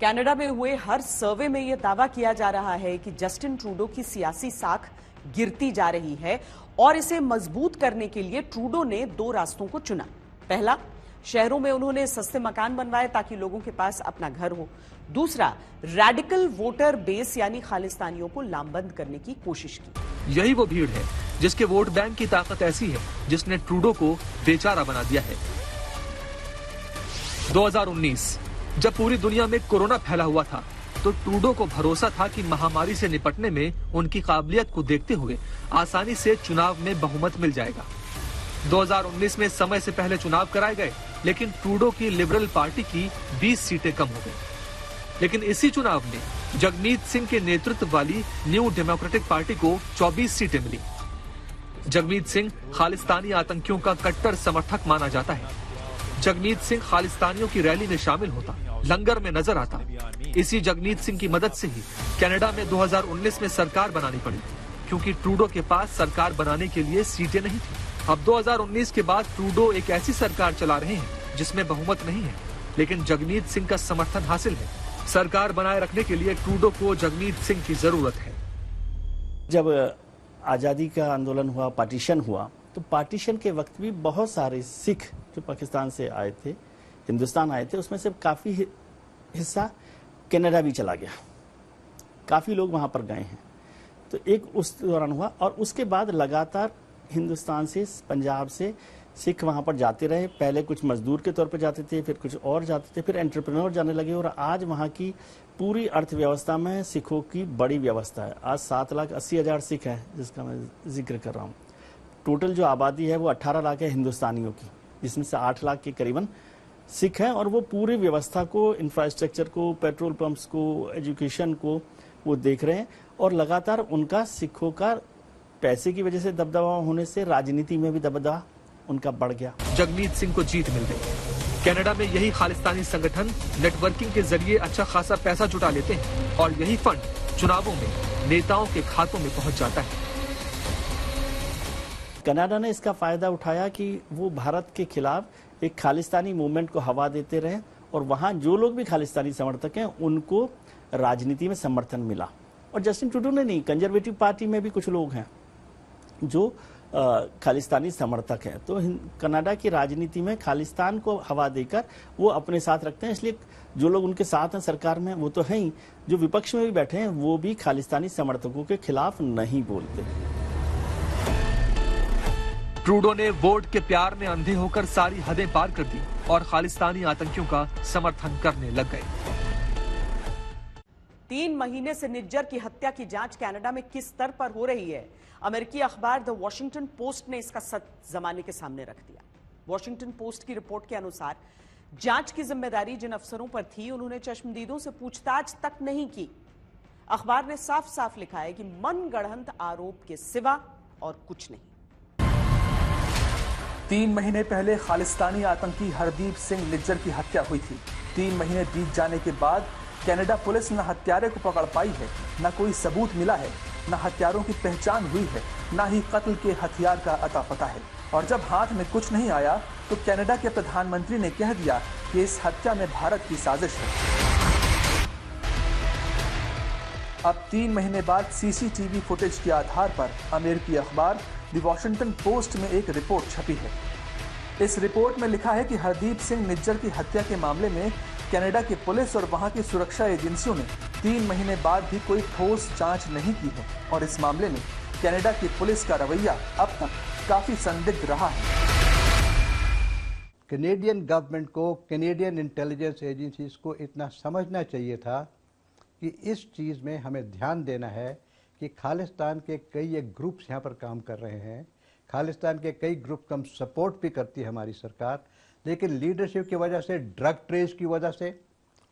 Canada में हुए हर सर्वे में यह दावा किया जा रहा है कि जस्टिन ट्रूडो की सियासी साख गिरती जा रही है और इसे मजबूत करने के लिए ट्रूडो ने दो रास्तों को चुना। पहला, शहरों में उन्होंने सस्ते मकान बनवाए ताकि लोगों के पास अपना घर हो। दूसरा, रैडिकल वोटर बेस यानी खालिस्तानियों को लामबंद करने की कोशिश की। यही वो भीड़ है जिसके वोट बैंक की ताकत ऐसी है जिसने ट्रूडो को बेचारा बना दिया है। 2019 जब पूरी दुनिया में कोरोना फैला हुआ था तो ट्रूडो को भरोसा था कि महामारी से निपटने में उनकी काबिलियत को देखते हुए आसानी से चुनाव में बहुमत मिल जाएगा। 2019 में समय से पहले चुनाव कराए गए, लेकिन ट्रूडो की लिबरल पार्टी की 20 सीटें कम हो गई। लेकिन इसी चुनाव में जगमीत सिंह के नेतृत्व वाली न्यू डेमोक्रेटिक पार्टी को 24 सीटें मिली। जगमीत सिंह खालिस्तानी आतंकियों का कट्टर समर्थक माना जाता है। जगमीत सिंह खालिस्तानियों की रैली में शामिल होता, लंगर में नजर आता। इसी जगमीत सिंह की मदद से ही कनाडा में 2019 में सरकार बनानी पड़ी, क्योंकि ट्रूडो के पास सरकार बनाने के लिए सीटें नहीं थी। अब 2019 के बाद ट्रूडो एक ऐसी सरकार चला रहे हैं जिसमें बहुमत नहीं है, लेकिन जगमीत सिंह का समर्थन हासिल है। सरकार बनाए रखने के लिए ट्रूडो को जगमीत सिंह की जरूरत है। जब आज़ादी का आंदोलन हुआ, पार्टीशन हुआ, तो पार्टीशन के वक्त भी बहुत सारे सिख जो पाकिस्तान से आए थे, हिंदुस्तान आए थे, उसमें से काफ़ी हिस्सा कनाडा भी चला गया। काफ़ी लोग वहाँ पर गए हैं। तो एक उस दौरान हुआ और उसके बाद लगातार हिंदुस्तान से, पंजाब से सिख वहाँ पर जाते रहे। पहले कुछ मजदूर के तौर पर जाते थे, फिर कुछ और जाते थे, फिर एंटरप्रेन्योर जाने लगे और आज वहाँ की पूरी अर्थव्यवस्था में सिखों की बड़ी व्यवस्था है। आज 7,80,000 सिख हैं जिसका मैं जिक्र कर रहा हूँ। टोटल जो आबादी है वो 18 लाख है हिंदुस्तानियों की, जिसमें से 8 लाख के करीबन सिख हैं और वो पूरी व्यवस्था को, इंफ्रास्ट्रक्चर को, पेट्रोल पंप्स को, एजुकेशन को वो देख रहे हैं और लगातार उनका सिखों का पैसे की वजह से दबदबा होने से राजनीति में भी दबदबा उनका बढ़ गया। जगमीत सिंह को जीत मिल गई। कनाडा में यही खालिस्तानी संगठन नेटवर्किंग के जरिए अच्छा खासा पैसा जुटा लेते हैं और यही फंड चुनावों में नेताओं के खातों में पहुंच जाता है। कनाडा ने इसका फायदा उठाया कि वो भारत के खिलाफ एक खालिस्तानी मूवमेंट को हवा देते रहे और वहाँ जो लोग भी खालिस्तानी समर्थक हैं उनको राजनीति में समर्थन मिला। और जस्टिन ट्रूडो ने नहीं, कंजर्वेटिव पार्टी में भी कुछ लोग हैं जो खालिस्तानी समर्थक हैं। तो कनाडा की राजनीति में खालिस्तान को हवा देकर वो अपने साथ रखते हैं। इसलिए जो लोग उनके साथ हैं सरकार में वो तो हैं ही, जो विपक्ष में भी बैठे हैं वो भी खालिस्तानी समर्थकों के खिलाफ नहीं बोलते। ट्रूडो ने वोट के प्यार में अंधे होकर सारी हदें पार कर दी और खालिस्तानी आतंकियों का समर्थन करने लग गए। 3 महीने से निज्जर की हत्या की जांच कनाडा में किस स्तर पर हो रही है, अमेरिकी अखबार द वॉशिंगटन पोस्ट ने इसका सच जमाने के सामने रख दिया। वॉशिंगटन पोस्ट की रिपोर्ट के अनुसार जांच की जिम्मेदारी जिन अफसरों पर थी उन्होंने चश्मदीदों से पूछताछ तक नहीं की। अखबार ने साफ साफ लिखा है कि मनगढ़ंत आरोप के सिवा और कुछ नहीं। 3 महीने पहले खालिस्तानी आतंकी हरदीप सिंह निज्जर की हत्या हुई थी। 3 महीने बीत जाने के बाद कनाडा पुलिस न हत्यारे को पकड़ पाई है, न कोई सबूत मिला है, न हत्यारों की पहचान हुई है, न ही कत्ल के हथियार का अता पता है। और जब हाथ में कुछ नहीं आया तो कनाडा के प्रधानमंत्री ने कह दिया कि इस हत्या में भारत की साजिश है। अब 3 महीने बाद सीसीटीवी फुटेज के आधार पर अमेरिकी अखबार द वॉशिंगटन पोस्ट में एक रिपोर्ट छपी है। इस रिपोर्ट में लिखा है कि हरदीप सिंह निज्जर की हत्या के मामले में कनाडा की पुलिस और वहां की सुरक्षा एजेंसियों ने 3 महीने बाद भी कोई ठोस जांच नहीं की है और इस मामले में कनाडा की पुलिस का रवैया अब तक काफी संदिग्ध रहा है। कैनेडियन गवर्नमेंट को, कैनेडियन इंटेलिजेंस एजेंसीज को इतना समझना चाहिए था कि इस चीज़ में हमें ध्यान देना है कि खालिस्तान के कई एक ग्रुप्स यहाँ पर काम कर रहे हैं। खालिस्तान के कई ग्रुप का सपोर्ट भी करती है हमारी सरकार, लेकिन लीडरशिप की वजह से, ड्रग ट्रेस की वजह से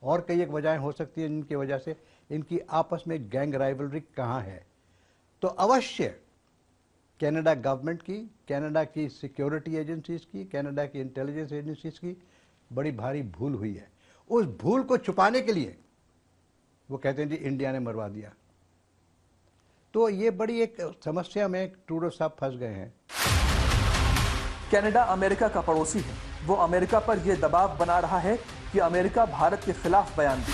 और कई एक वजहें हो सकती हैं जिनकी वजह से इनकी आपस में गैंग राइवलरी कहाँ है। तो अवश्य कनाडा गवर्नमेंट की, कनाडा की सिक्योरिटी एजेंसीज की, कनाडा की इंटेलिजेंस एजेंसीज की बड़ी भारी भूल हुई है। उस भूल को छुपाने के लिए वो कहते हैं जी इंडिया ने मरवा दिया। तो ये बड़ी एक समस्या में ट्रूडो साहब फंस गए हैं। कनाडा अमेरिका का पड़ोसी है। वो अमेरिका पर यह दबाव बना रहा है कि अमेरिका भारत के खिलाफ बयान दे।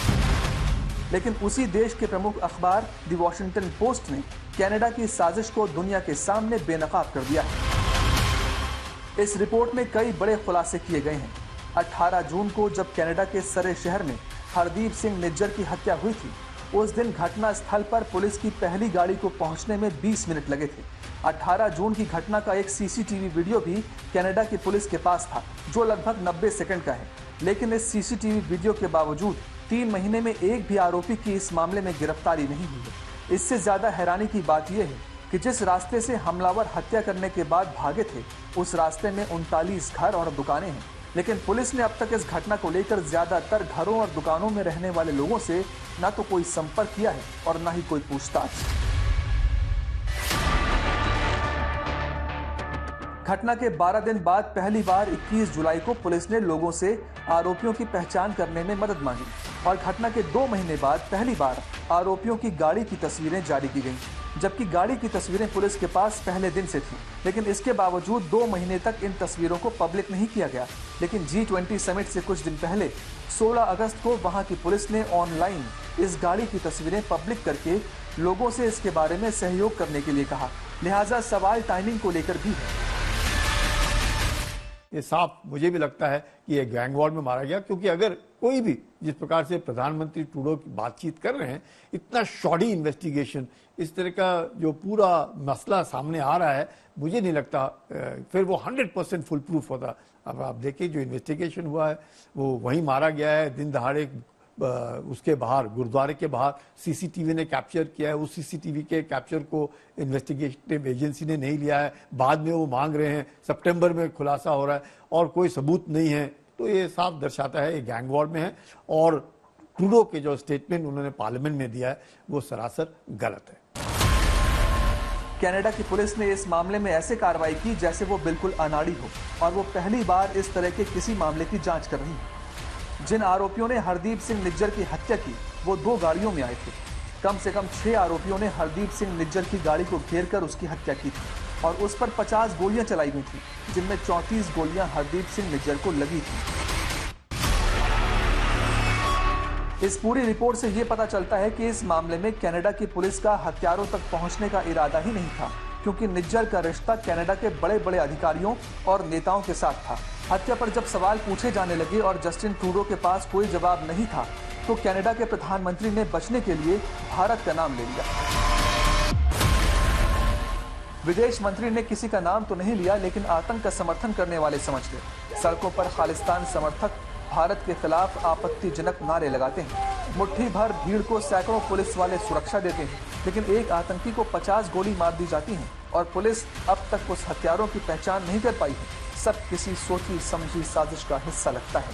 लेकिन उसी देश के प्रमुख अखबार द वॉशिंगटन पोस्ट ने कनाडा की साजिश को दुनिया के सामने बेनकाब कर दिया है। इस रिपोर्ट में कई बड़े खुलासे किए गए हैं। 18 जून को जब कनाडा के सरे शहर में हरदीप सिंह निज्जर की हत्या हुई थी, उस दिन घटना स्थल पर पुलिस की पहली गाड़ी को पहुंचने में 20 मिनट लगे थे। 18 जून की घटना का एक सीसीटीवी वीडियो भी कनाडा की पुलिस के पास था, जो लगभग 90 सेकंड का है। लेकिन इस सीसीटीवी वीडियो के बावजूद 3 महीने में एक भी आरोपी की इस मामले में गिरफ्तारी नहीं हुई है। इससे ज्यादा हैरानी की बात यह है कि जिस रास्ते से हमलावर हत्या करने के बाद भागे थे, उस रास्ते में 39 घर और दुकानें हैं। लेकिन पुलिस ने अब तक इस घटना को लेकर ज्यादातर घरों और दुकानों में रहने वाले लोगों से न तो कोई संपर्क किया है और न ही कोई पूछताछ। घटना के 12 दिन बाद पहली बार 21 जुलाई को पुलिस ने लोगों से आरोपियों की पहचान करने में मदद मांगी और घटना के 2 महीने बाद पहली बार आरोपियों की गाड़ी की तस्वीरें जारी की गईं, जबकि गाड़ी की तस्वीरें पुलिस के पास पहले दिन से थी। लेकिन इसके बावजूद 2 महीने तक इन तस्वीरों को पब्लिक नहीं किया गया। लेकिन G20 समिट से कुछ दिन पहले 16 अगस्त को वहां की पुलिस ने ऑनलाइन इस गाड़ी की तस्वीरें पब्लिक करके लोगों से इसके बारे में सहयोग करने के लिए कहा। लिहाजा सवाल टाइमिंग को लेकर भी है। ये साफ मुझे भी लगता है कि ये गैंग वॉर में मारा गया, क्योंकि अगर कोई भी जिस प्रकार से प्रधानमंत्री ट्रूडो की बातचीत कर रहे हैं, इतना शॉर्टी इन्वेस्टिगेशन, इस तरह का जो पूरा मसला सामने आ रहा है, मुझे नहीं लगता फिर वो 100% फुल प्रूफ होता। अब आप देखिए जो इन्वेस्टिगेशन हुआ है वो वहीं मारा गया है, दिन दहाड़े उसके बाहर, गुरुद्वारे के बाहर सीसीटीवी ने कैप्चर किया है। उस सीसीटीवी के कैप्चर को इन्वेस्टिगेटिव एजेंसी ने नहीं लिया है। बाद में वो मांग रहे हैं, सितंबर में खुलासा हो रहा है और कोई सबूत नहीं है। तो ये साफ दर्शाता है ये गैंग वॉर में है और ट्रूडो के जो स्टेटमेंट उन्होंने पार्लियामेंट में दिया है वो सरासर गलत है। कनाडा की पुलिस ने इस मामले में ऐसे कार्रवाई की जैसे वो बिल्कुल अनाड़ी हो और वो पहली बार इस तरह के किसी मामले की जांच कर रही है। जिन आरोपियों ने हरदीप सिंह निज्जर की हत्या की वो 2 गाड़ियों में आए थे। कम से कम 6 आरोपियों ने हरदीप सिंह निज्जर की गाड़ी को घेरकर उसकी हत्या की थी और उस पर 50 गोलियां चलाई गई थी, जिनमें 34 गोलियां हरदीप सिंह निज्जर को लगी थी। इस पूरी रिपोर्ट से ये पता चलता है कि इस मामले में कनाडा की पुलिस का हत्यारों तक पहुंचने का इरादा ही नहीं था, क्योंकि निज्जर का रिश्ता कनाडा के बड़े बड़े अधिकारियों और नेताओं के साथ था। हत्या पर जब सवाल पूछे जाने लगे और जस्टिन ट्रूडो के पास कोई जवाब नहीं था, तो कनाडा के प्रधानमंत्री ने बचने के लिए भारत का नाम ले लिया। विदेश मंत्री ने किसी का नाम तो नहीं लिया, लेकिन आतंक का समर्थन करने वाले समझ गए। सड़कों पर खालिस्तान समर्थक भारत के खिलाफ आपत्तिजनक नारे लगाते हैं। मुट्ठी भर भीड़ को सैकड़ों पुलिस वाले सुरक्षा देते हैं, लेकिन एक आतंकी को 50 गोली मार दी जाती है और पुलिस अब तक उस हत्यारों की पहचान नहीं कर पाई है। सब किसी सोची समझी साजिश का हिस्सा लगता है।